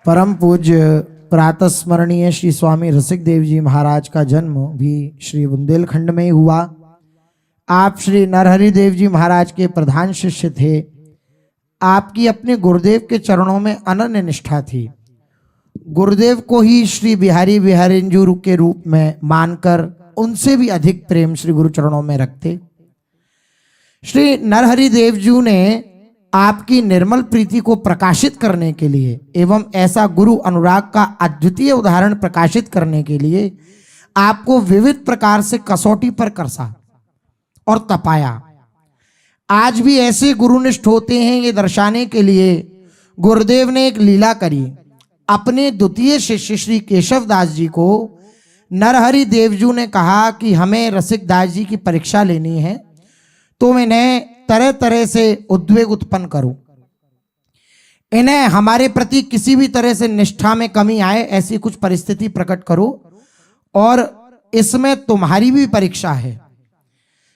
परम पूज्य प्रातः स्मरणीय श्री स्वामी रसिक देव जी महाराज का जन्म भी श्री बुंदेलखंड में ही हुआ। आप श्री नरहरि देव जी महाराज के प्रधान शिष्य थे। आपकी अपने गुरुदेव के चरणों में अनन्य निष्ठा थी। गुरुदेव को ही श्री बिहारी बिहारिंजू के रूप में मानकर उनसे भी अधिक प्रेम श्री गुरु चरणों में रखते। श्री नरहरि देव जी ने आपकी निर्मल प्रीति को प्रकाशित करने के लिए एवं ऐसा गुरु अनुराग का अद्वितीय उदाहरण प्रकाशित करने के लिए आपको विविध प्रकार से कसौटी पर करसा और तपाया। आज भी ऐसे गुरुनिष्ठ होते हैं, ये दर्शाने के लिए गुरुदेव ने एक लीला करी। अपने द्वितीय शिष्य श्री केशव दास जी को नरहरि देव जी ने कहा कि हमें रसिक दास जी की परीक्षा लेनी है, तो इन्हें तरह तरह से उद्वेग उत्पन्न करो, इन्हें हमारे प्रति किसी भी तरह से निष्ठा में कमी आए ऐसी कुछ परिस्थिति प्रकट करो, और इसमें तुम्हारी भी परीक्षा है।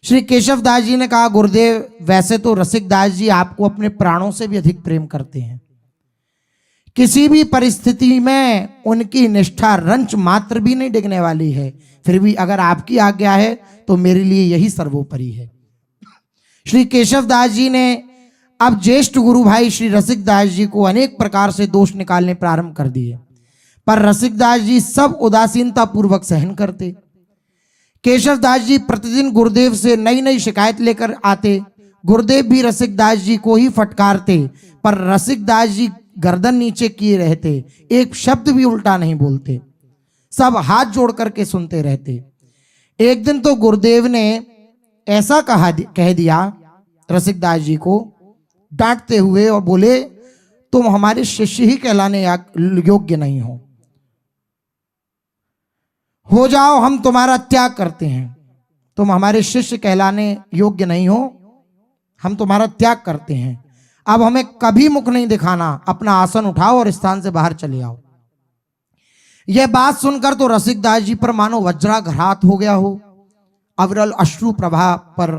श्री केशव दास जी ने कहा, गुरुदेव वैसे तो रसिक दास जी आपको अपने प्राणों से भी अधिक प्रेम करते हैं, किसी भी परिस्थिति में उनकी निष्ठा रंच मात्र भी नहीं डिगने वाली है, फिर भी अगर आपकी आज्ञा है तो मेरे लिए यही सर्वोपरि है। श्री केशव दास जी ने अब ज्येष्ठ गुरु भाई श्री रसिक दास जी को अनेक प्रकार से दोष निकालने प्रारंभ कर दिए, पर रसिक दास जी सब उदासीनता पूर्वक सहन करते। केशव दास जी प्रतिदिन गुरुदेव से नई नई शिकायत लेकर आते। गुरुदेव भी रसिक दास जी को ही फटकारते, पर रसिक दास जी गर्दन नीचे किए रहते, एक शब्द भी उल्टा नहीं बोलते, सब हाथ जोड़ करके सुनते रहते। एक दिन तो गुरुदेव ने ऐसा कह दिया रसिक दास जी को डांटते हुए, और बोले तुम हमारे शिष्य ही कहलाने योग्य नहीं हो जाओ, हम तुम्हारा त्याग करते हैं। तुम हमारे शिष्य कहलाने योग्य नहीं हो, हम तुम्हारा त्याग करते हैं। अब हमें कभी मुख नहीं दिखाना, अपना आसन उठाओ और स्थान से बाहर चले आओ। यह बात सुनकर तो रसिक दास जी पर मानो वज्राघात हो गया हो। अविरल अश्रु प्रभा पर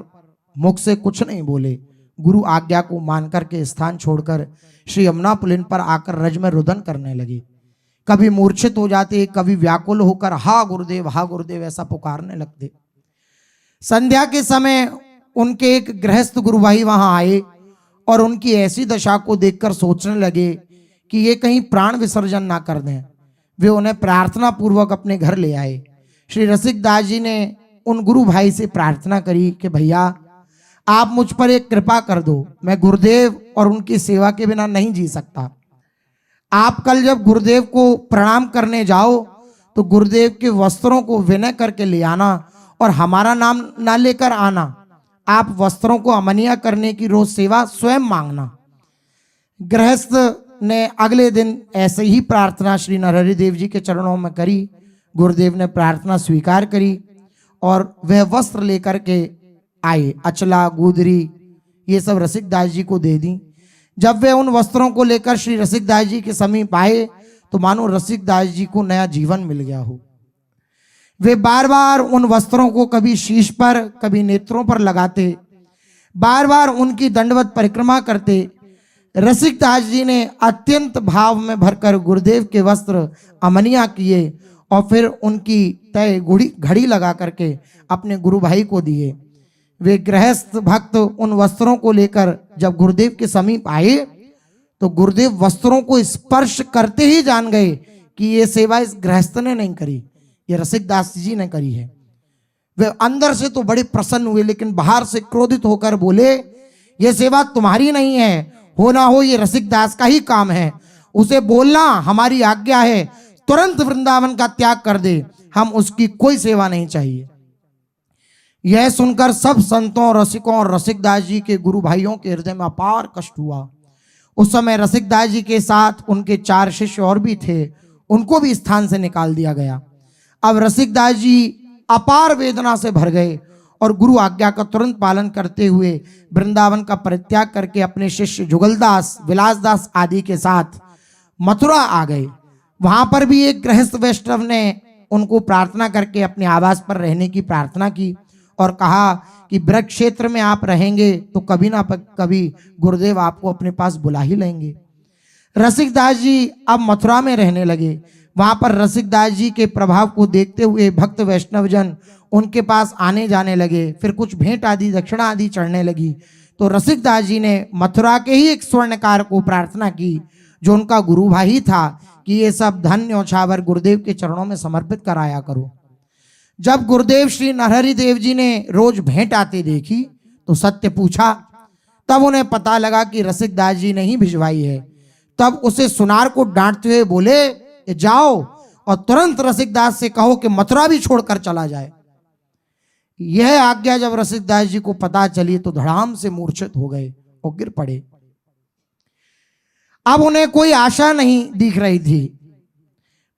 मुख से कुछ नहीं बोले। गुरु आज्ञा को मानकर के स्थान छोड़कर श्री यमुना पुलिन पर आकर रज में रुदन करने लगे। कभी मूर्छित हो जाते, कभी व्याकुल होकर हा गुरुदेव ऐसा पुकारने लगते। संध्या के समय उनके एक गृहस्थ गुरु भाई वहां आए और उनकी ऐसी दशा को देखकर सोचने लगे कि ये कहीं प्राण विसर्जन ना कर दें। वे उन्हें प्रार्थना पूर्वक अपने घर ले आए। श्री रसिक दास जी ने उन गुरु भाई से प्रार्थना करी कि भैया आप मुझ पर एक कृपा कर दो, मैं गुरुदेव और उनकी सेवा के बिना नहीं जी सकता। आप कल जब गुरुदेव को प्रणाम करने जाओ तो गुरुदेव के वस्त्रों को विनय करके ले आना और हमारा नाम ना लेकर आना। आप वस्त्रों को अमनिया करने की रोज सेवा स्वयं मांगना। गृहस्थ ने अगले दिन ऐसे ही प्रार्थना श्री नरहरि देव जी के चरणों में करी। गुरुदेव ने प्रार्थना स्वीकार करी और वह वस्त्र लेकर के आए। अचला गुदरी ये सब रसिक दास जी को दे दी। जब वे उन वस्त्रों को लेकर श्री रसिक दास जी के समीप आए तो मानो रसिक दास जी को नया जीवन मिल गया हो। वे बार बार उन वस्त्रों को कभी शीश पर कभी नेत्रों पर लगाते, बार बार उनकी दंडवत परिक्रमा करते। रसिक दास जी ने अत्यंत भाव में भरकर गुरुदेव के वस्त्र अमनिया किए और फिर उनकी तय घड़ी लगा करके अपने गुरु भाई को दिए। वे गृहस्थ भक्त उन वस्त्रों को लेकर जब गुरुदेव के समीप आए तो गुरुदेव वस्त्रों को स्पर्श करते ही जान गए कि ये सेवा इस गृहस्थ ने नहीं करी, ये रसिक दास जी ने करी है। वे अंदर से तो बड़े प्रसन्न हुए, लेकिन बाहर से क्रोधित होकर बोले, ये सेवा तुम्हारी नहीं है, हो ना हो ये रसिक दास का ही काम है। उसे बोलना हमारी आज्ञा है, तुरंत वृंदावन का त्याग कर दे, हम उसकी कोई सेवा नहीं चाहिए। यह सुनकर सब संतों, रसिकों और रसिक दास जी के गुरु भाइयों के हृदय में अपार कष्ट हुआ। उस समय रसिक दास जी के साथ उनके 4 शिष्य और भी थे, उनको भी स्थान से निकाल दिया गया। अब रसिक दास जी अपार वेदना से भर गए और गुरु आज्ञा का तुरंत पालन करते हुए वृंदावन का परित्याग करके अपने शिष्य जुगलदास, विलासदास आदि के साथ मथुरा आ गए। वहां पर भी एक गृहस्थ वैष्णव ने उनको प्रार्थना करके अपने आवास पर रहने की प्रार्थना की और कहा कि ब्रज क्षेत्र में आप रहेंगे तो कभी ना कभी गुरुदेव आपको अपने पास बुला ही लेंगे। रसिकदास जी अब मथुरा में रहने लगे। वहां पर रसिकदास जी के प्रभाव को देखते हुए भक्त वैष्णवजन उनके पास आने जाने लगे। फिर कुछ भेंट आदि दक्षिणा आदि चढ़ने लगी। तो रसिकदास जी ने मथुरा के ही एक स्वर्णकार को प्रार्थना की, जो उनका गुरु भाई था, कि ये सब धन न्यौछावर गुरुदेव के चरणों में समर्पित कराया करो। जब गुरुदेव श्री नरहरि देव जी ने रोज भेंट आते देखी तो सत्य पूछा। तब उन्हें पता लगा कि रसिकदास जी ने ही भिजवाई है। तब उसे सुनार को डांटते हुए बोले कि जाओ और तुरंत रसिकदास से कहो कि मथुरा भी छोड़कर चला जाए। यह आज्ञा जब रसिकदास जी को पता चली तो धड़ाम से मूर्छित हो गए और गिर पड़े। अब उन्हें कोई आशा नहीं दिख रही थी,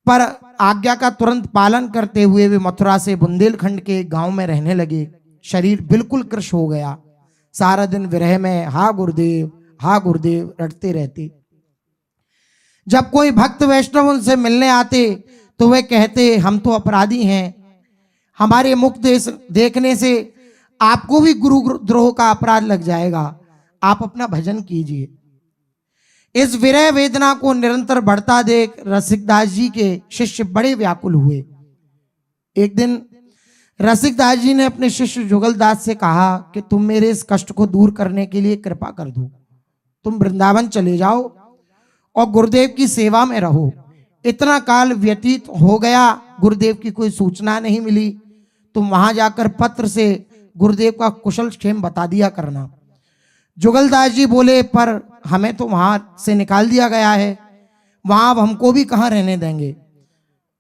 पर आज्ञा का तुरंत पालन करते हुए वे मथुरा से बुंदेलखंड के गांव में रहने लगे। शरीर बिल्कुल कृश हो गया। सारा दिन विरह में हा गुरुदेव रटते रहते। जब कोई भक्त वैष्णव उनसे मिलने आते तो वे कहते, हम तो अपराधी हैं, हमारे मुख देखने से आपको भी गुरुद्रोह का अपराध लग जाएगा, आप अपना भजन कीजिए। इस विरह वेदना को निरंतर बढ़ता देख रसिकदास जी के शिष्य बड़े व्याकुल हुए। एक दिन रसिकदास जी ने अपने शिष्य जुगलदास से कहा कि तुम मेरे इस कष्ट को दूर करने के लिए कृपा कर दो, तुम वृंदावन चले जाओ और गुरुदेव की सेवा में रहो। इतना काल व्यतीत हो गया, गुरुदेव की कोई सूचना नहीं मिली, तुम वहां जाकर पत्र से गुरुदेव का कुशल क्षेम बता दिया करना। जुगलदास जी बोले, पर हमें तो वहां से निकाल दिया गया है, वहां अब हमको भी कहां रहने देंगे।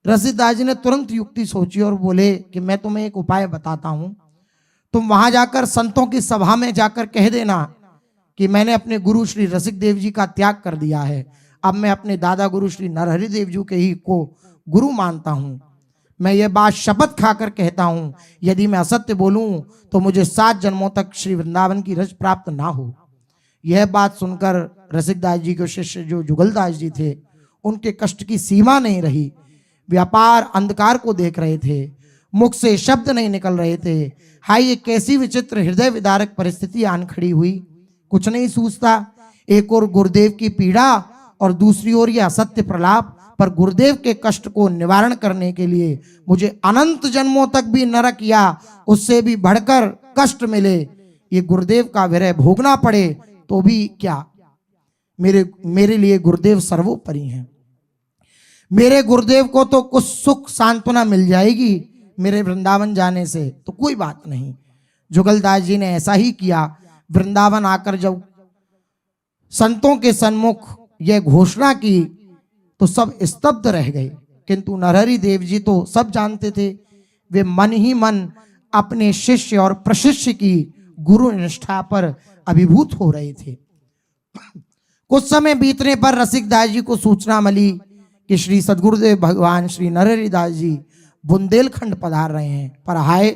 रसिकदास जी ने तुरंत युक्ति सोची और बोले कि मैं तुम्हें एक उपाय बताता हूं, तुम वहां जाकर संतों की सभा में जाकर कह देना कि मैंने अपने गुरु श्री रसिक देव जी का त्याग कर दिया है, अब मैं अपने दादा गुरु श्री नरहरि देव जी के ही को गुरु मानता हूं। मैं ये बात शपथ खाकर कहता हूं, यदि मैं असत्य बोलूं तो मुझे 7 जन्मों तक श्री वृंदावन की रज प्राप्त ना हो। यह बात सुनकर रसिकदास जी के शिष्य जो जुगलदास जी थे, उनके कष्ट की सीमा नहीं रही। व्यापार अंधकार को देख रहे थे, मुख से शब्द नहीं निकल रहे थे। हाय, ये कैसी विचित्र हृदय विदारक परिस्थिति आन खड़ी हुई। कुछ नहीं सूझता, एक और गुरुदेव की पीड़ा और दूसरी ओर यह असत्य प्रलाप। पर गुरुदेव के कष्ट को निवारण करने के लिए मुझे अनंत जन्मों तक भी नरक या उससे भी बढ़कर कष्ट मिले, ये गुरुदेव का विरह भोगना पड़े तो भी क्या, मेरे लिए गुरुदेव सर्वोपरि हैं। मेरे गुरुदेव को तो कुछ सुख सांत्वना मिल जाएगी मेरे वृंदावन जाने से, तो कोई बात नहीं। जुगलदास जी ने ऐसा ही किया। वृंदावन आकर जब संतों के सन्मुख यह घोषणा की तो सब स्तब्ध रह गए, किंतु नरहरि देव जी तो सब जानते थे। वे मन ही मन अपने शिष्य और प्रशिष्य की गुरु निष्ठा पर अभिभूत हो रहे थे। कुछ समय बीतने पर रसिकदास जी को सूचना मिली कि श्री सद्गुरुदेव भगवान श्री नरहरि दास जी बुंदेलखंड पधार रहे हैं। पर हाय,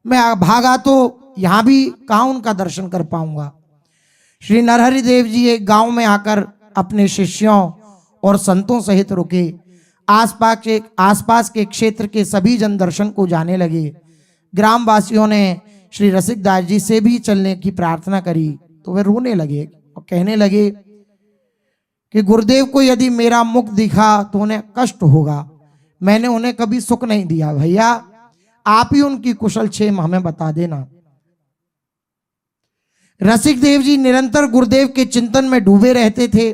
मैं भागा तो यहां भी कहां उनका दर्शन कर पाऊंगा। श्री नरहरि देव जी एक गांव में आकर अपने शिष्यों और संतों सहित रुके। आसपास के क्षेत्र के सभी जन दर्शन को जाने लगे। ग्रामवासियों ने श्री रसिकदास जी से भी चलने की प्रार्थना करी तो वे रोने लगे और कहने लगे कि गुरुदेव को यदि मेरा मुख दिखा तो उन्हें कष्ट होगा, मैंने उन्हें कभी सुख नहीं दिया। भैया, आप ही उनकी कुशल क्षेम हमें बता देना। रसिक देव जी निरंतर गुरुदेव के चिंतन में डूबे रहते थे।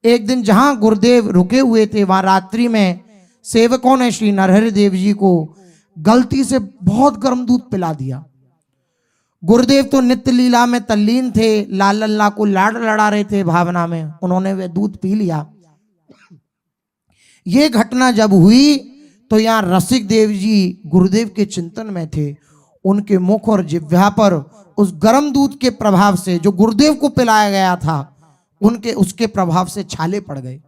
एक दिन जहां गुरुदेव रुके हुए थे, वहां रात्रि में सेवकों ने श्री नरहरि देव जी को गलती से बहुत गर्म दूध पिला दिया। गुरुदेव तो नित्य लीला में तल्लीन थे, लाल लल्ला को लाड़ लड़ा रहे थे भावना में, उन्होंने वह दूध पी लिया। ये घटना जब हुई तो यहाँ रसिक देव जी गुरुदेव के चिंतन में थे। उनके मुख और जिह्वा पर उस गर्म दूध के प्रभाव से जो गुरुदेव को पिलाया गया था, उसके प्रभाव से छाले पड़ गए,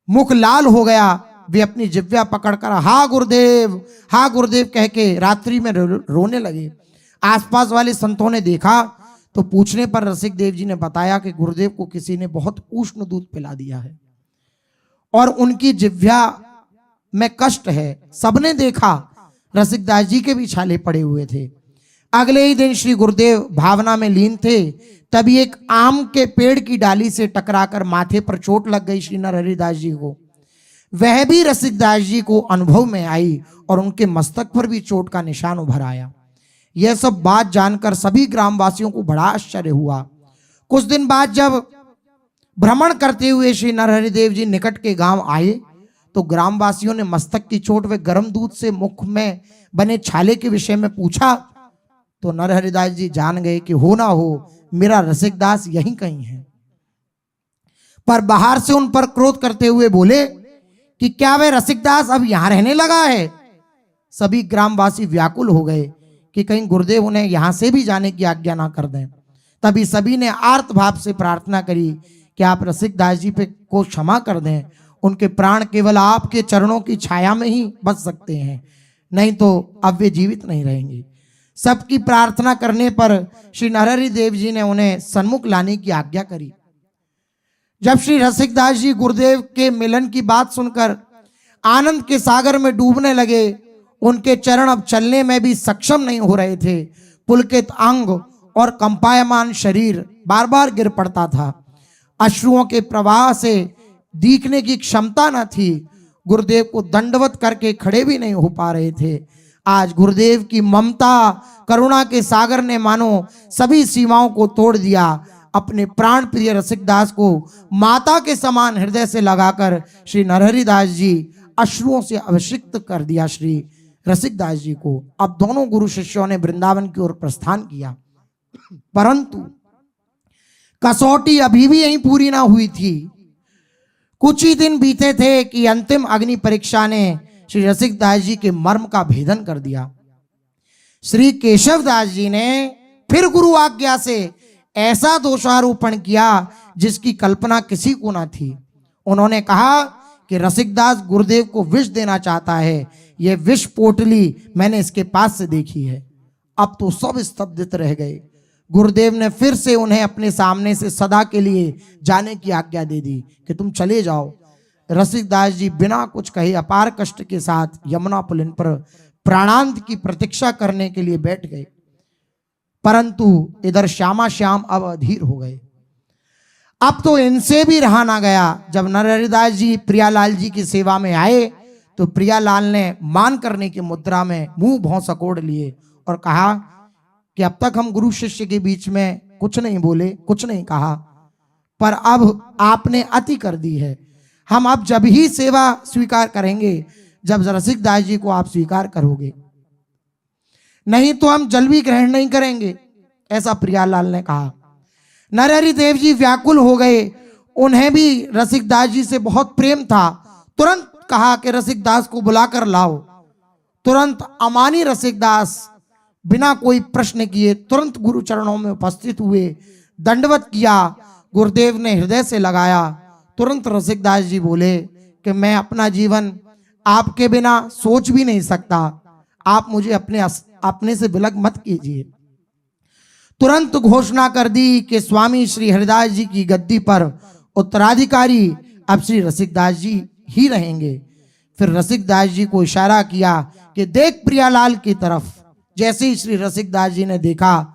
मुख लाल हो गया। वे अपनी जिह्वा पकड़कर हा गुरुदेव कह के रात्रि में रोने लगे। आसपास वाले संतों ने देखा तो पूछने पर रसिक देव जी ने बताया कि गुरुदेव को किसी ने बहुत उष्ण दूध पिला दिया है और उनकी जिह्वा में कष्ट है। सबने देखा, रसिकदास जी के भी छाले पड़े हुए थे। अगले ही दिन श्री गुरुदेव भावना में लीन थे, तभी एक आम के पेड़ की डाली से टकराकर माथे पर चोट लग गई श्री नरहरिदास जी को। वह भी रसिकदास जी को अनुभव में आई और उनके मस्तक पर भी चोट का निशान उभर आया। यह सब बात जानकर सभी ग्रामवासियों को बड़ा आश्चर्य हुआ। कुछ दिन बाद जब भ्रमण करते हुए श्री नरहरिदेव जी निकट के गांव आए तो ग्रामवासियों ने मस्तक की चोट व गर्म दूध से मुख में बने छाले के विषय में पूछा तो नरहरिदास जी जान गए कि हो ना हो मेरा रसिकदास यहीं कहीं है। पर बाहर से उन पर क्रोध करते हुए बोले कि क्या वह रसिकदास अब यहां रहने लगा है। सभी ग्रामवासी व्याकुल हो गए कि कहीं गुरुदेव उन्हें यहां से भी जाने की आज्ञा ना कर दें। तभी सभी ने आर्त भाव से प्रार्थना करी कि आप रसिकदास जी पे को क्षमा कर दें, उनके प्राण केवल आपके चरणों की छाया में ही बच सकते हैं, नहीं तो अब वे जीवित नहीं रहेंगे। सबकी प्रार्थना करने पर श्री नरहरिदेव जी ने उन्हें सन्मुख लाने की आज्ञा करी। जब श्री रसिकदास जी गुरुदेव के मिलन की बात सुनकर आनंद के सागर में डूबने लगे, उनके चरण अब चलने में भी सक्षम नहीं हो रहे थे। पुलकित अंग और कंपायमान शरीर बार बार गिर पड़ता था। अश्रुओं के प्रवाह से दिखने की क्षमता न थी। गुरुदेव को दंडवत करके खड़े भी नहीं हो पा रहे थे। आज गुरुदेव की ममता करुणा के सागर ने मानो सभी सीमाओं को तोड़ दिया। अपने प्राण प्रिय रसिकदास को माता के समान हृदय से लगाकर श्री नरहरिदास जी अश्रुओं से अभिषिक्त कर दिया श्री रसिकदास जी को। अब दोनों गुरु शिष्यों ने वृंदावन की ओर प्रस्थान किया, परंतु कसौटी अभी भी यहीं पूरी ना हुई थी। कुछ ही दिन बीते थे कि अंतिम अग्नि परीक्षा ने श्री रसिकदास जी के मर्म का भेदन कर दिया। श्री केशवदास जी ने फिर गुरु आज्ञा से ऐसा दोषारोपण किया जिसकी कल्पना किसी को ना थी। उन्होंने कहा कि रसिकदास गुरुदेव को विष देना चाहता है, यह विष पोटली मैंने इसके पास से देखी है। अब तो सब स्तब्धित रह गए। गुरुदेव ने फिर से उन्हें अपने सामने से सदा के लिए जाने की आज्ञा दे दी कि तुम चले जाओ। रसिकदास जी बिना कुछ कहे अपार कष्ट के साथ यमुना पुलिन पर प्राणांत की प्रतीक्षा करने के लिए बैठ गए, परंतु इधर श्यामा श्याम अब अधीर हो गए। अब तो इनसे भी रहा ना गया। जब नरहरिदास जी प्रियालाल जी की सेवा में आए तो प्रियालाल ने मान करने की मुद्रा में मुंह भौं सकोड़ लिए और कहा कि अब तक हम गुरु शिष्य के बीच में कुछ नहीं बोले, कुछ नहीं कहा, पर अब आपने अति कर दी है। हम अब जब ही सेवा स्वीकार करेंगे जब रसिकदास जी को आप स्वीकार करोगे, नहीं तो हम जल भी ग्रहण नहीं करेंगे, ऐसा प्रियालाल ने कहा। नरहरिदेव जी व्याकुल हो गए। उन्हें भी रसिकदास जी से बहुत प्रेम था। तुरंत कहा कि रसिकदास को बुलाकर लाओ। तुरंत अमानी रसिकदास बिना कोई प्रश्न किए तुरंत गुरु चरणों में उपस्थित हुए, दंडवत किया। गुरुदेव ने हृदय से लगाया। तुरंत रसिकदास जी बोले कि मैं अपना जीवन आपके बिना सोच भी नहीं सकता, आप मुझे अपने से विलग मत कीजिए। तुरंत घोषणा कर दी कि स्वामी श्री हरिदास जी की गद्दी पर उत्तराधिकारी अब श्री रसिकदास जी ही रहेंगे। फिर रसिकदास जी को इशारा किया कि देख प्रियालाल की तरफ। जैसे ही श्री रसिकदास जी ने देखा,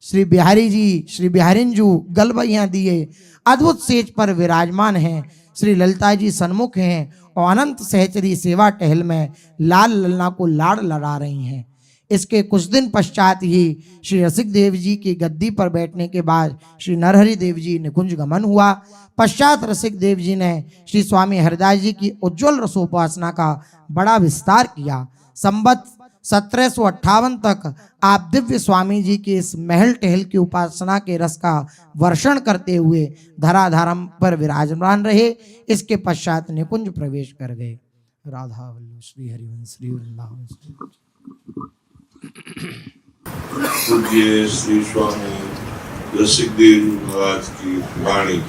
श्री बिहारी जी, श्री बिहारिंजू गलबैया दिए अद्भुत सेज पर विराजमान हैं। श्री ललिता जी सन्मुख हैं और अनंत सहचरी सेवा टहल में लाल ललना को लाड़ लड़ा रही हैं। इसके कुछ दिन पश्चात ही श्री रसिकदेव जी की गद्दी पर बैठने के बाद श्री नरहरिदेव जी निकुंज गमन हुआ। पश्चात रसिकदेव जी ने श्री स्वामी हरिदास जी की उज्ज्वल रसोपासना का बड़ा विस्तार किया। संबत 1758 तक आप दिव्य स्वामी जी के इस महल टहल की उपासना के रस का वर्षण करते हुए धराधारम पर विराजमान रहे। इसके पश्चात निकुंज प्रवेश कर गए। राधा वल्लभ श्री हरिवंश श्री वृंदावन। पूज्य श्री स्वामी रसिकदेव महाराज की वाणी।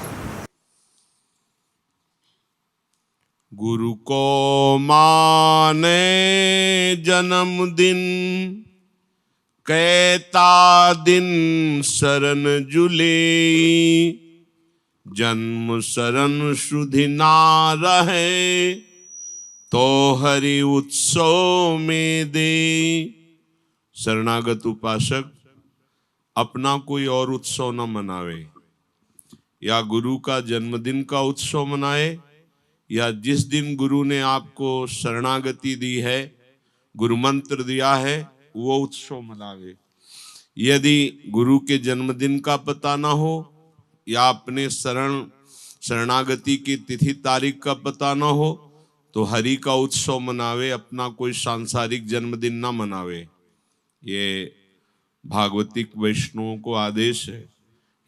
गुरु को माने जन्मदिन, कहता दिन शरण जुले, जन्म शरण शुद्धि ना रहे तो हरि उत्सव में दे। शरणागत उपासक अपना कोई और उत्सव न मनावे, या गुरु का जन्मदिन का उत्सव मनाए, या जिस दिन गुरु ने आपको शरणागति दी है, गुरु मंत्र दिया है, वो उत्सव मनावे। यदि गुरु के जन्मदिन का पता ना हो या अपने शरणागति की तिथि तारीख का पता ना हो तो हरि का उत्सव मनावे, अपना कोई सांसारिक जन्मदिन ना मनावे। ये भागवतिक वैष्णवों को आदेश है।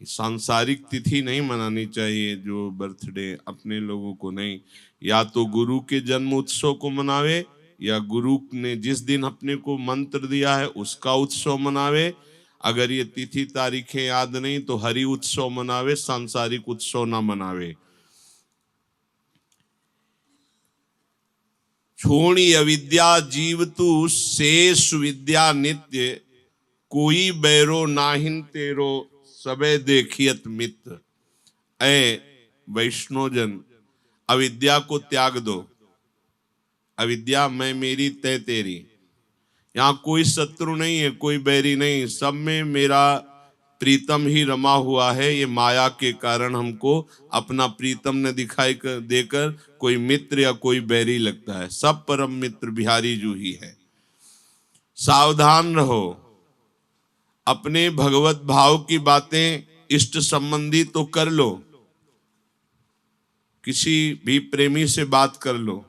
सांसारिक तिथि नहीं मनानी चाहिए, जो बर्थडे अपने लोगों को नहीं। या तो गुरु के जन्म उत्सव को मनावे, या गुरु ने जिस दिन अपने को मंत्र दिया है उसका उत्सव मनावे। अगर ये तिथि तारीखें याद नहीं तो हरि उत्सव मनावे, सांसारिक उत्सव ना मनावे। छोड़ी अविद्या जीव तू शेष विद्या नित्य, कोई बैरो नाहिन तेरो सबे देखियत मित्र। ऐ वैष्णोजन, अविद्या को त्याग दो। अविद्या मैं मेरी तय तेरी, यहाँ कोई शत्रु नहीं है, कोई बैरी नहीं, सब में मेरा प्रीतम ही रमा हुआ है। ये माया के कारण हमको अपना प्रीतम ने दिखाई देकर कोई मित्र या कोई बैरी लगता है। सब परम मित्र बिहारी जू ही है। सावधान रहो, अपने भगवत भाव की बातें इष्ट संबंधी तो कर लो, किसी भी प्रेमी से बात कर लो,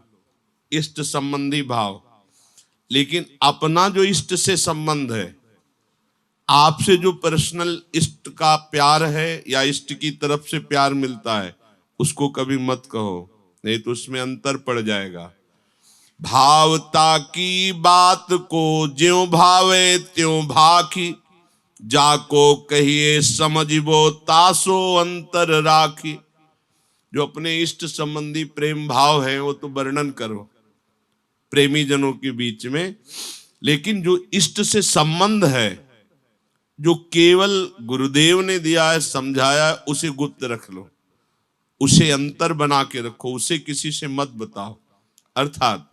इष्ट संबंधी भाव। लेकिन अपना जो इष्ट से संबंध है, आपसे जो पर्सनल इष्ट का प्यार है या इष्ट की तरफ से प्यार मिलता है, उसको कभी मत कहो, नहीं तो उसमें अंतर पड़ जाएगा। भावता की बात को ज्यों भावे त्यों भाखी, जाको कहिए समझबो तासो अंतर राखी। जो अपने इष्ट संबंधी प्रेम भाव है वो तो वर्णन करो प्रेमी जनों के बीच में, लेकिन जो इष्ट से संबंध है, जो केवल गुरुदेव ने दिया है, समझाया, उसे गुप्त रख लो, उसे अंतर बना के रखो, उसे किसी से मत बताओ। अर्थात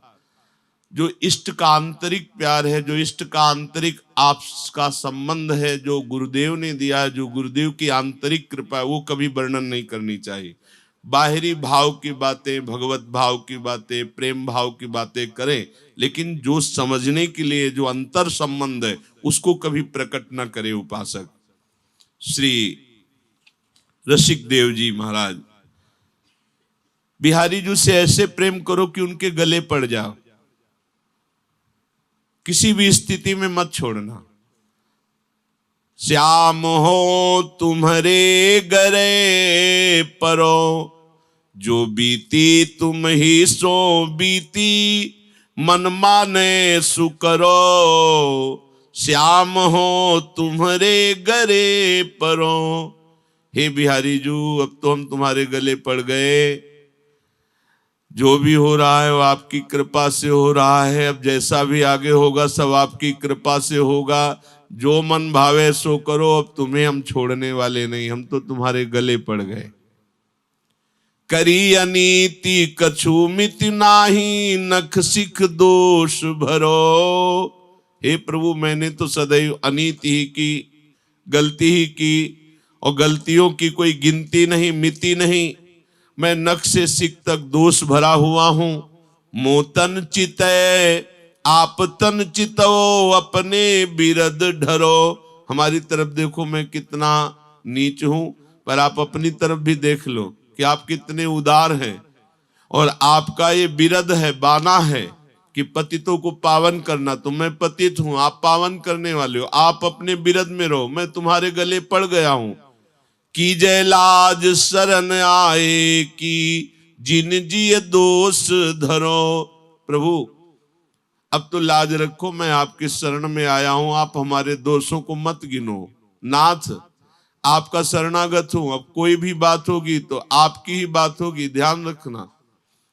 जो इष्ट का आंतरिक प्यार है, जो इष्ट का आंतरिक आपका संबंध है, जो गुरुदेव ने दिया है, जो गुरुदेव की आंतरिक कृपा है, वो कभी वर्णन नहीं करनी चाहिए। बाहरी भाव की बातें, भगवत भाव की बातें, प्रेम भाव की बातें करें, लेकिन जो समझने के लिए जो अंतर संबंध है उसको कभी प्रकट न करे उपासक। श्री रसिक देव जी महाराज, बिहारी जी से ऐसे प्रेम करो कि उनके गले पड़ जाओ, किसी भी स्थिति में मत छोड़ना। श्याम हो तुम्हारे गरे परो, जो बीती तुम ही सो बीती, मन माने सुकरो। श्याम हो तुम्हारे गरे परो। हे बिहारी जू, अब तो हम तुम्हारे गले पड़ गए, जो भी हो रहा है वो आपकी कृपा से हो रहा है, अब जैसा भी आगे होगा सब आपकी कृपा से होगा, जो मन भावे सो करो, अब तुम्हें हम छोड़ने वाले नहीं, हम तो तुम्हारे गले पड़ गए। करी अनीति कछु मिति नाही, नख सिख दोष भरो। हे प्रभु, मैंने तो सदैव अनीति ही की, गलती ही की, और गलतियों की कोई गिनती नहीं, मिति नहीं। मैं नख से सिख तक दोष भरा हुआ हूं। मोतन चितय आप तन चितो, अपने बिरद ढरो। हमारी तरफ देखो मैं कितना नीच हूं, पर आप अपनी तरफ भी देख लो कि आप कितने उदार हैं। और आपका ये बिरद है, बाना है कि पतितों को पावन करना। तो मैं पतित हूं, आप पावन करने वाले हो, आप अपने बिरद में रहो, मैं तुम्हारे गले पड़ गया हूं। की जय लाज शरण आए की, जिन जिय दोष धरो। प्रभु अब तो लाज रखो, मैं आपके शरण में आया हूं, आप हमारे दोषों को मत गिनो। नाथ आपका शरणागत हूं, अब कोई भी बात होगी तो आपकी ही बात होगी, ध्यान रखना।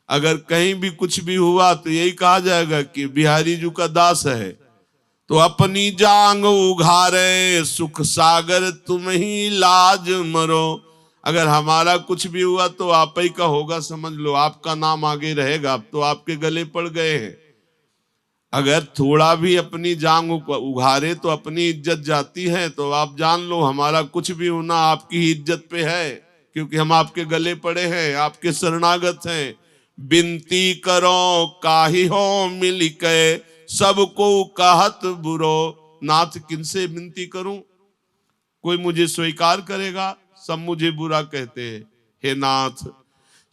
अगर कहीं भी कुछ भी हुआ तो यही कहा जाएगा कि बिहारी जी का दास है। तो अपनी जांग उघारे, सुख सागर तुम ही लाज मरो। अगर हमारा कुछ भी हुआ तो आप ही का होगा, समझ लो, आपका नाम आगे रहेगा। अब तो आपके गले पड़ गए हैं, अगर थोड़ा भी अपनी जांग उघारे तो अपनी इज्जत जाती है। तो आप जान लो हमारा कुछ भी होना आपकी ही इज्जत पे है, क्योंकि हम आपके गले पड़े हैं, आपके शरणागत हैं। बिनती करो काहि हो मिल के, सबको कहत बुरो। नाथ किनसे विनती करूं, कोई मुझे स्वीकार करेगा? सब मुझे बुरा कहते हैं। हे नाथ,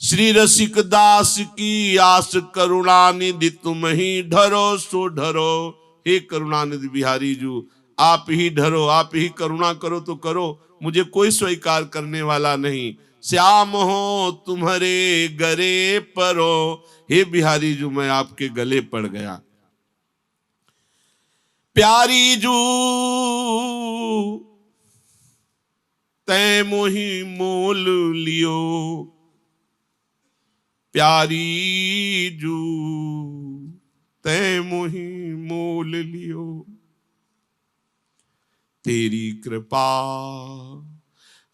श्री रसिक दास की आस करुणानिधि तुम ही ढरो सो ढरो। हे करुणानिधि बिहारी जू, आप ही ढरो, आप ही करुणा करो तो करो, मुझे कोई स्वीकार करने वाला नहीं। श्याम हो तुम्हारे गरे परो। हे बिहारी जू, मैं आपके गले पड़ गया। प्यारी जू तै मोहि मोल लियो, प्यारी जू तै मोहि मोल लियो। तेरी कृपा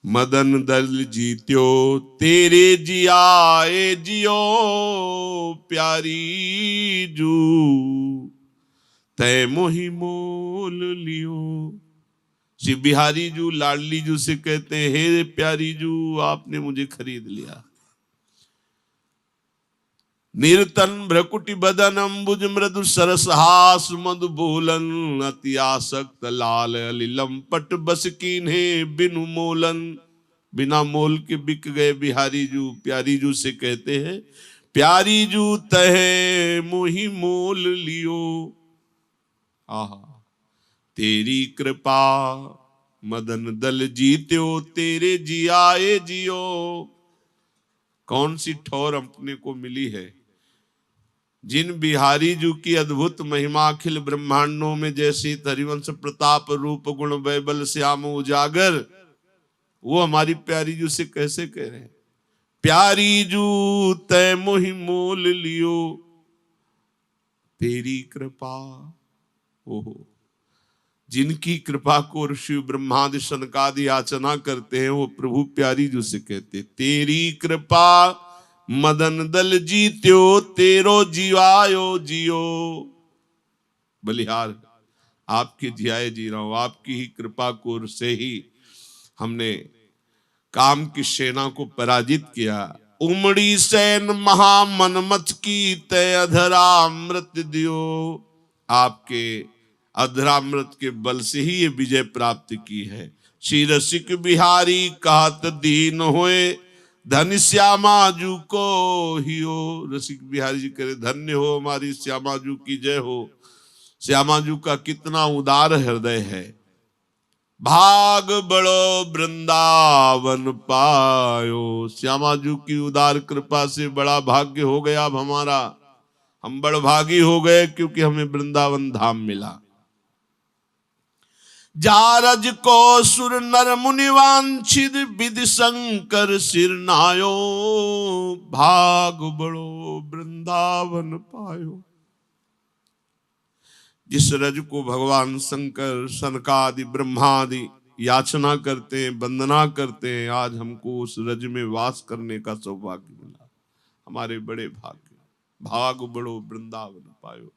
मदन दल जीत्यो, तेरे जियाए जियो। प्यारी जू तै मोहि मोल लियो। श्री बिहारी जू लाडली जू से कहते हैं, हे प्यारी जू, आपने मुझे खरीद लिया। निरतन भ्रकुटि बदन अम्बुज मृदु सरसहास मधु बोलन, अति आसक्त लाल अलिलम पट बस कीन्हे बिनु मोलन। बिना मोल के बिक गए बिहारी जू। प्यारी जू से कहते हैं, प्यारी जू तहे मोहि मोल लियो। आहा, तेरी कृपा मदन दल जीत्यो, तेरे जियाए जियो। कौन सी ठौर अपने को मिली है? जिन बिहारी जू की अद्भुत महिमा अखिल ब्रह्मांडों में, जैसी हरिवंश प्रताप रूप गुण बैबल श्याम उजागर, वो हमारी प्यारी जू से कैसे कह रहे हैं, प्यारी जू तै मोहि मोल लियो, तेरी कृपा। ओहो, जिनकी कृपा को ऋषि ब्रह्मादि सनकादि याचना करते हैं, वो प्रभु प्यारी जू से कहते, तेरी कृपा मदन दल जीत्यो, तेरो जीवायो जियो। बलिहार, आपके जियाए जी रहा हूं, आपकी ही कृपा को से ही हमने काम की सेना को पराजित किया। उमड़ी सैन महामनमथ की तय अधरामृत दियो। आपके अधरामृत के बल से ही ये विजय प्राप्त की है। श्री रसिक बिहारी कहत दीन होए, धन श्यामा जू को हियो। रसिक बिहारी जी करे, धन्य हो हमारी श्यामा जू की जय हो। श्यामा जू का कितना उदार हृदय है। भाग बड़ो वृंदावन पायो। श्यामा जू की उदार कृपा से बड़ा भाग्य हो गया अब हमारा। हम बड़भागी हो गए क्योंकि हमें वृंदावन धाम मिला। जारज को सुर नर मुनि वांछित, विधि शंकर सिर नायो। भाग बड़ो वृंदावन पायो। जिस रज को भगवान शंकर सनकादि ब्रह्मादि याचना करते हैं, वंदना करते हैं, आज हमको उस रज में वास करने का सौभाग्य मिला। हमारे बड़े भाग्य। भाग बड़ो वृंदावन पायो।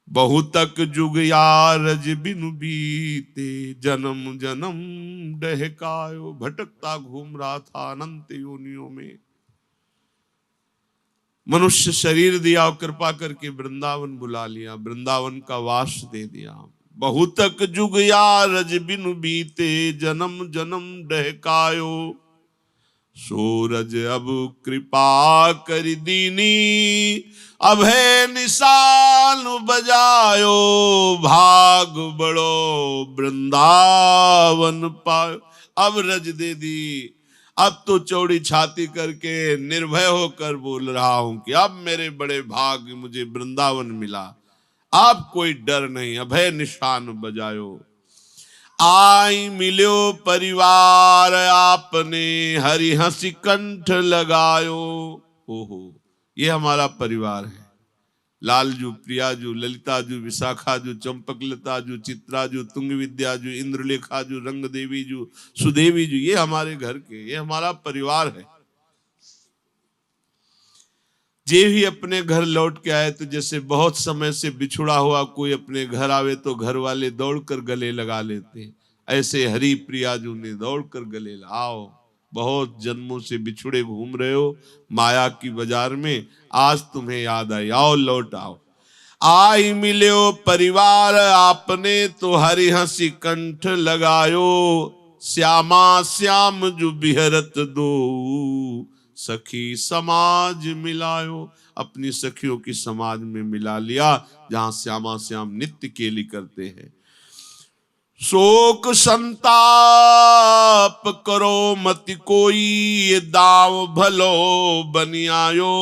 बहुतक जुग यारज बिनु बीते, जन्म जन्म डहकायो। भटकता घूम रहा था अनंत योनियों में, मनुष्य शरीर दिया और कृपा करके वृंदावन बुला लिया, वृंदावन का वास दे दिया। बहुतक जुग यारज बिनु बीते, जन्म जन्म डहकायो। सूरज अब कृपा कर दीनी, अभय निशान बजायो। भाग बड़ो वृंदावन पायो। अब रज दे दी, अब तो चौड़ी छाती करके निर्भय होकर बोल रहा हूं कि अब मेरे बड़े भाग मुझे वृंदावन मिला। अब कोई डर नहीं, अभय निशान बजायो। आई मिलो परिवार आपने, हरि हंसी कंठ लगायो। ओहो, ये हमारा परिवार है। लालजू, प्रियाजू, ललिताजू, विशाखाजू, चंपकलताजू, चित्राजू, तुंग विद्याजू, इंद्रलेखाजू, रंग देवीजू, सुदेवीजू, ये हमारे घर के, ये हमारा परिवार है। जे भी अपने घर लौट के आए तो जैसे बहुत समय से बिछुड़ा हुआ कोई अपने घर आवे तो घर वाले दौड़कर गले लगा लेते हैं, ऐसे हरि प्रिया जी ने दौड़कर गले आओ, बहुत जन्मों से बिछुड़े घूम रहे हो माया की बाजार में, आज तुम्हें याद आई, आओ लौट आओ। आई मिल्यो परिवार आपने तो हरि हंसी कंठ लगायो, श्यामा श्याम जो बिहरत दो सखी समाज मिलायो। अपनी सखियों की समाज में मिला लिया जहां श्यामा श्याम नित्य केली करते हैं। शोक संताप करो मत कोई, ये दाव भलो बनियायो,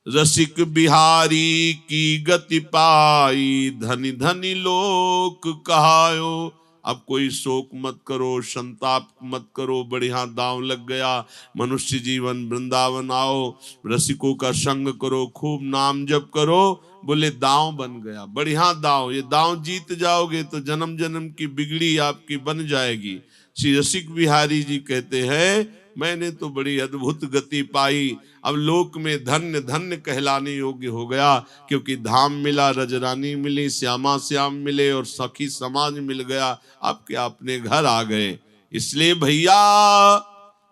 रसिक बिहारी की गति पाई, धनी धनी लोक कहायो। अब कोई शोक मत करो, संताप मत करो, बढ़िया दांव लग गया, मनुष्य जीवन वृंदावन आओ, रसिकों का संग करो, खूब नाम जप करो, बोले दांव बन गया, बढ़िया दांव, ये दांव जीत जाओगे तो जन्म जन्म की बिगड़ी आपकी बन जाएगी। श्री रसिक बिहारी जी कहते हैं मैंने तो बड़ी अद्भुत गति पाई, अब लोक में धन्य धन्य कहलाने योग्य हो गया, क्योंकि धाम मिला, रजरानी मिली, श्यामा श्याम मिले और सखी समाज मिल गया, आपके अपने घर आ गए। इसलिए भैया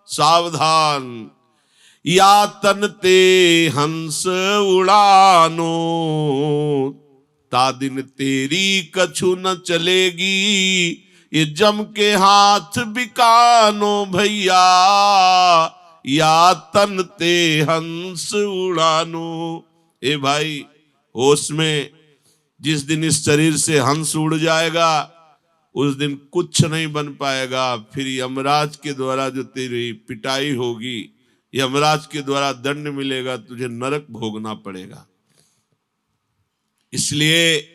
सावधान, या तन ते हंस उड़ानो, ता दिन तेरी कछु न चलेगी, ये जम के हाथ बिकानो भैया, या तन ते हंस उड़ानो। ए भाई होश में, जिस दिन इस शरीर से हंस उड़ जाएगा उस दिन कुछ नहीं बन पाएगा, फिर यमराज के द्वारा जो तेरी पिटाई होगी, यमराज के द्वारा दंड मिलेगा, तुझे नरक भोगना पड़ेगा। इसलिए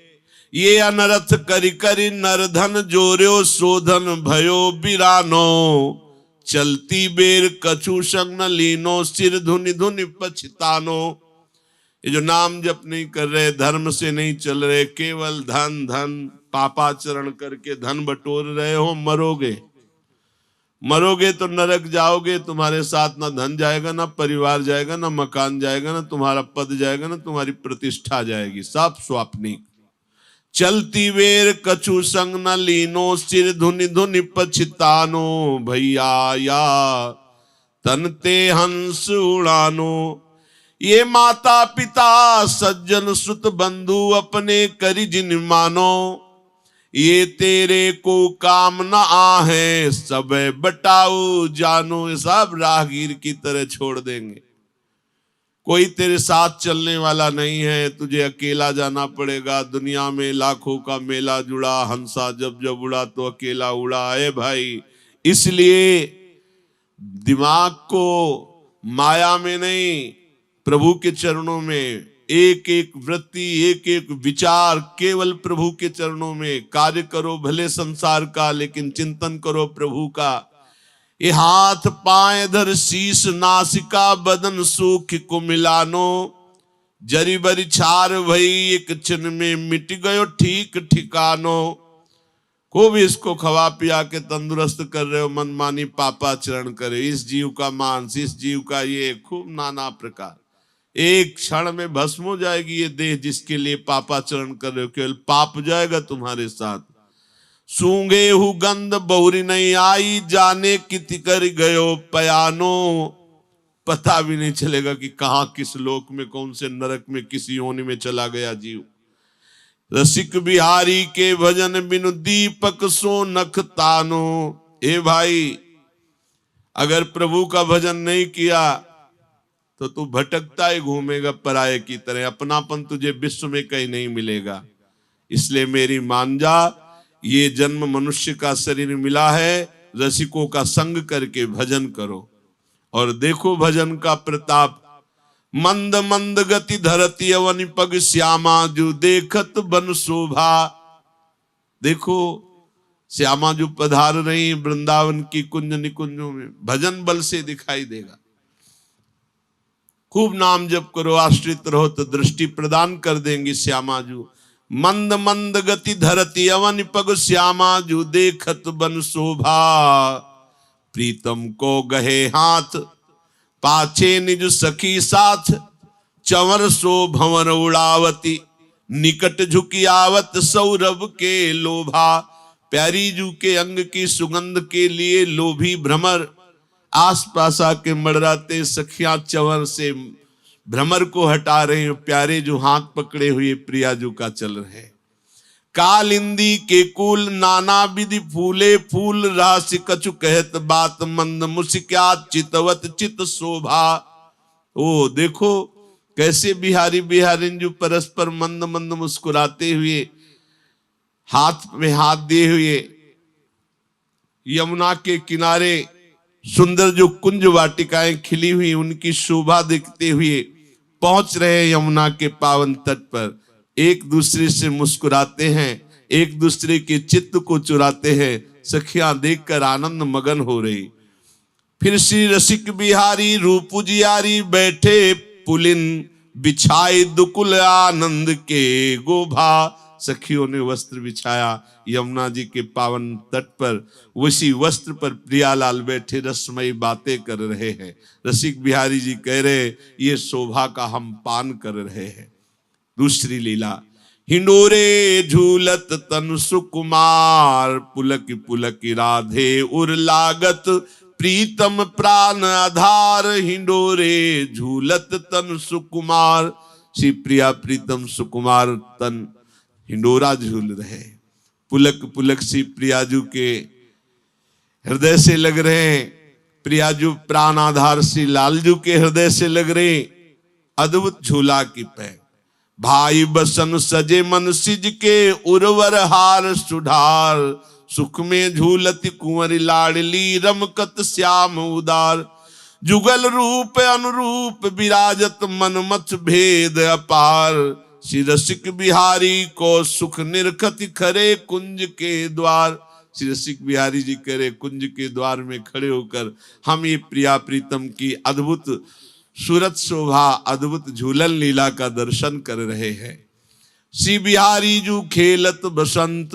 ये अनरथ करी करी नरधन जोर्यो, शोधन भयो बिरानो, चलती बेर कछु संग न लीनो, सिर धुनि धुनि पछतानो। ये जो नाम जप नहीं कर रहे, धर्म से नहीं चल रहे, केवल धन धन पापाचरण करके धन बटोर रहे हो, मरोगे, मरोगे तो नरक जाओगे, तुम्हारे साथ ना धन जाएगा, ना परिवार जाएगा, ना मकान जाएगा, ना तुम्हारा पद जाएगा, ना तुम्हारी प्रतिष्ठा जाएगी, सब स्वाप्निक। चलती वेर कछु संग न लीनो, सिर धुनि धुनि पछतानो, भैया या तनते हंस उड़ानो। ये माता पिता सज्जन सुत बंधु अपने करी जिन मानो, ये तेरे को काम न आहे, सब बटाऊ जानो। ये सब राहगीर की तरह छोड़ देंगे, कोई तेरे साथ चलने वाला नहीं है, तुझे अकेला जाना पड़ेगा। दुनिया में लाखों का मेला जुड़ा, हंसा जब जब उड़ा तो अकेला उड़ा है भाई। इसलिए दिमाग को माया में नहीं, प्रभु के चरणों में, एक एक वृत्ति, एक एक विचार केवल प्रभु के चरणों में। कार्य करो भले संसार का, लेकिन चिंतन करो प्रभु का। ये हाथ पाए धर शीश, नासिका बदन सूख को मिलानो, जरी बरी छार भई एक क्षण में मिट गयो ठीक ठिकानो। खूब इसको खवा पिया के तंदुरुस्त कर रहे हो, मनमानी पापाचरण करे, इस जीव का मांस, इस जीव का ये, खूब नाना प्रकार। एक क्षण में भस्म हो जाएगी ये देह जिसके लिए पापाचरण कर रहे हो, केवल पाप जाएगा तुम्हारे साथ। सूंगे हु गंध बहुरी नहीं आई, जाने किति कर गयो पयानो। पता भी नहीं चलेगा कि कहां किस लोक में, कौन से नरक में, किस योनि में चला गया जीव। रसिक बिहारी के भजन बिनु दीपक सो नख तानो। ए भाई, अगर प्रभु का भजन नहीं किया तो तू भटकता ही घूमेगा पराये की तरह, अपनापन तुझे विश्व में कहीं नहीं मिलेगा। इसलिए मेरी मान जा, ये जन्म मनुष्य का शरीर मिला है, रसिकों का संग करके भजन करो और देखो भजन का प्रताप। मंद मंद गति धरती अवनि पग, श्यामा जो देखत बन शोभा। देखो श्यामा जो पधार रही वृंदावन की कुंज निकुंजों में, भजन बल से दिखाई देगा। खूब नाम जप करो, आश्रित रहो तो दृष्टि प्रदान कर देंगी श्यामा जू। मंद मंद गति धरती अवन पग, श्यामा जू देखत बन शोभा। प्रीतम को गहे हाथ, पाछे निज सखी साथ, चंवर सो भंवर उड़ावती, निकट झुकी आवत सौरभ के लोभा। प्यारी जू के अंग की सुगंध के लिए लोभी भ्रमर आसपास आके मड़राते सखियां चंवर से भ्रमर को हटा रहे हैं। प्यारे जो हाथ पकड़े हुए प्रिया जू का चल रहे। कालिंदी के कुल नाना विधि फूले फूल रास कछु कहत बात मंद मुस्क्या चितवत चित शोभा। ओ देखो कैसे बिहारी बिहारिन जो परस्पर मंद मंद मुस्कुराते हुए हाथ में हाथ दिए हुए यमुना के किनारे सुंदर जो कुंज वाटिकाएं खिली हुई उनकी शोभा देखते हुए पहुंच रहे यमुना के पावन तट पर। एक दूसरे से मुस्कुराते हैं, एक दूसरे के चित्त को चुराते हैं। सखियां देखकर आनंद मगन हो रही। फिर श्री रसिक बिहारी रूप जियारी बैठे पुलिन बिछाई दुकुल आनंद के गोभा। सखियों ने वस्त्र बिछाया यमुना जी के पावन तट पर। उसी वस्त्र पर प्रियालाल बैठे रसमयी बातें कर रहे हैं। रसिक बिहारी जी कह रहे ये शोभा का हम पान कर रहे हैं। दूसरी लीला हिंडोरे झूलत तन सुकुमार, पुलक पुलक राधे उर लागत प्रीतम प्राण आधार। हिंडोरे झूलत तन सुकुमार, श्री प्रिया प्रीतम सुकुमार तन हिंडोरा झूल रहे। पुलक पुलक सी प्रियाजू के हृदय से लग रहे। प्रियाजू प्राण आधार सी लालजू के हृदय से लग रहे। अद्भुत झूला की पै भाई बसन सजे मन सिज के उर्वर हार सुधार। सुख में झूलती कुंवरी लाडली रमकत श्याम उदार। जुगल रूप अनुरूप विराजत मन मत भेद अपार। श्री रसिक बिहारी को सुख निरखति खरे कुंज के द्वार। श्री रसिक बिहारी जी करे कुंज के द्वार में खड़े होकर हम ये प्रिया प्रीतम की अद्भुत सूरत शोभा अद्भुत झूलन लीला का दर्शन कर रहे हैं। श्री बिहारी जू खेलत बसंत,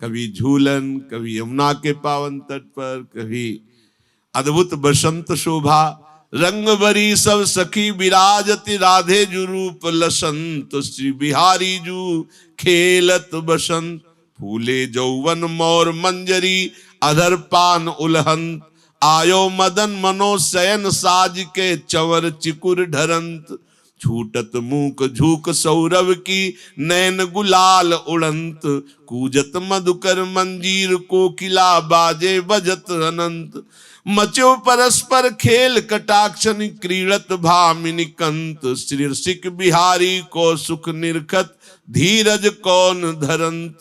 कभी झूलन, कभी यमुना के पावन तट पर, कभी अद्भुत बसंत शोभा। रंग बरी सब सखी विराजति राधे जू रूप लसंत। श्री बिहारी जू खेलत बसंत, फूले जौवन मोर मंजरी अधर पान उलहंत। आयो मदन मनो शयन साज के चंवर चिकुर ढरंत। छूटत मूक झूक सौरभ की नैन गुलाल उड़ंत। कूजत मधुकर मंजीर कोकिला बाजे बजत अनंत। मचो परस्पर खेल कटाक्षन क्रीड़त भामिनी कंत। श्री रसिक बिहारी को सुख निरखत धीरज कौन धरंत।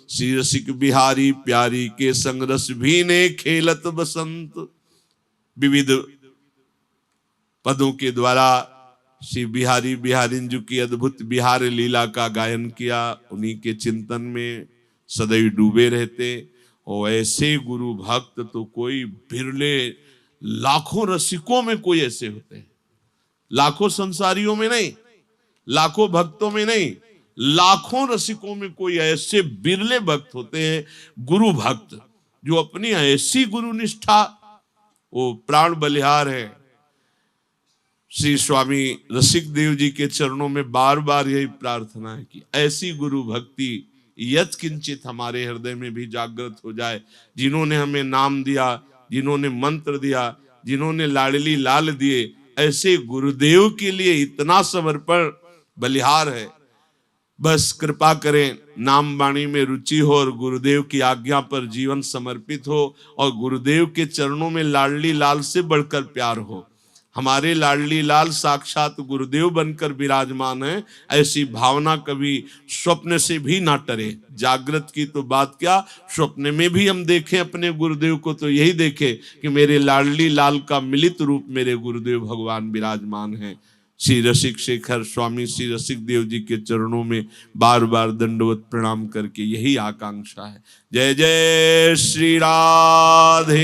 श्री रसिक बिहारी प्यारी के संग रस भीने खेलत बसंत। विविध पदों के द्वारा श्री बिहारी बिहारिन जी की अद्भुत बिहार लीला का गायन किया। उन्हीं के चिंतन में सदैव डूबे रहते। और ऐसे गुरु भक्त तो कोई बिरले, लाखों रसिकों में कोई ऐसे होते हैं। लाखों संसारियों में नहीं, लाखों भक्तों में नहीं, लाखों रसिकों में कोई ऐसे बिरले भक्त होते हैं गुरु भक्त जो अपनी ऐसी गुरु निष्ठा, वो प्राण बलिहार है। श्री स्वामी रसिक देव जी के चरणों में बार बार यही प्रार्थना है कि ऐसी गुरु भक्ति यत्किंचित हमारे हृदय में भी जागृत हो जाए। जिन्होंने हमें नाम दिया, जिन्होंने मंत्र दिया, जिन्होंने लाडली लाल दिए, ऐसे गुरुदेव के लिए इतना समर्पण बलिहार है। बस कृपा करें, नाम वाणी में रुचि हो और गुरुदेव की आज्ञा पर जीवन समर्पित हो और गुरुदेव के चरणों में लाडली लाल से बढ़कर प्यार हो। हमारे लाडली लाल साक्षात गुरुदेव बनकर विराजमान है। ऐसी भावना कभी स्वप्न से भी ना टरे। जागृत की तो बात क्या, स्वप्न में भी हम देखें अपने गुरुदेव को तो यही देखें कि मेरे लाडली लाल का मिलित रूप मेरे गुरुदेव भगवान विराजमान है। श्री रसिक शेखर स्वामी श्री रसिक देव जी के चरणों में बार बार दंडवत प्रणाम करके यही आकांक्षा है। जय जय श्री राधे।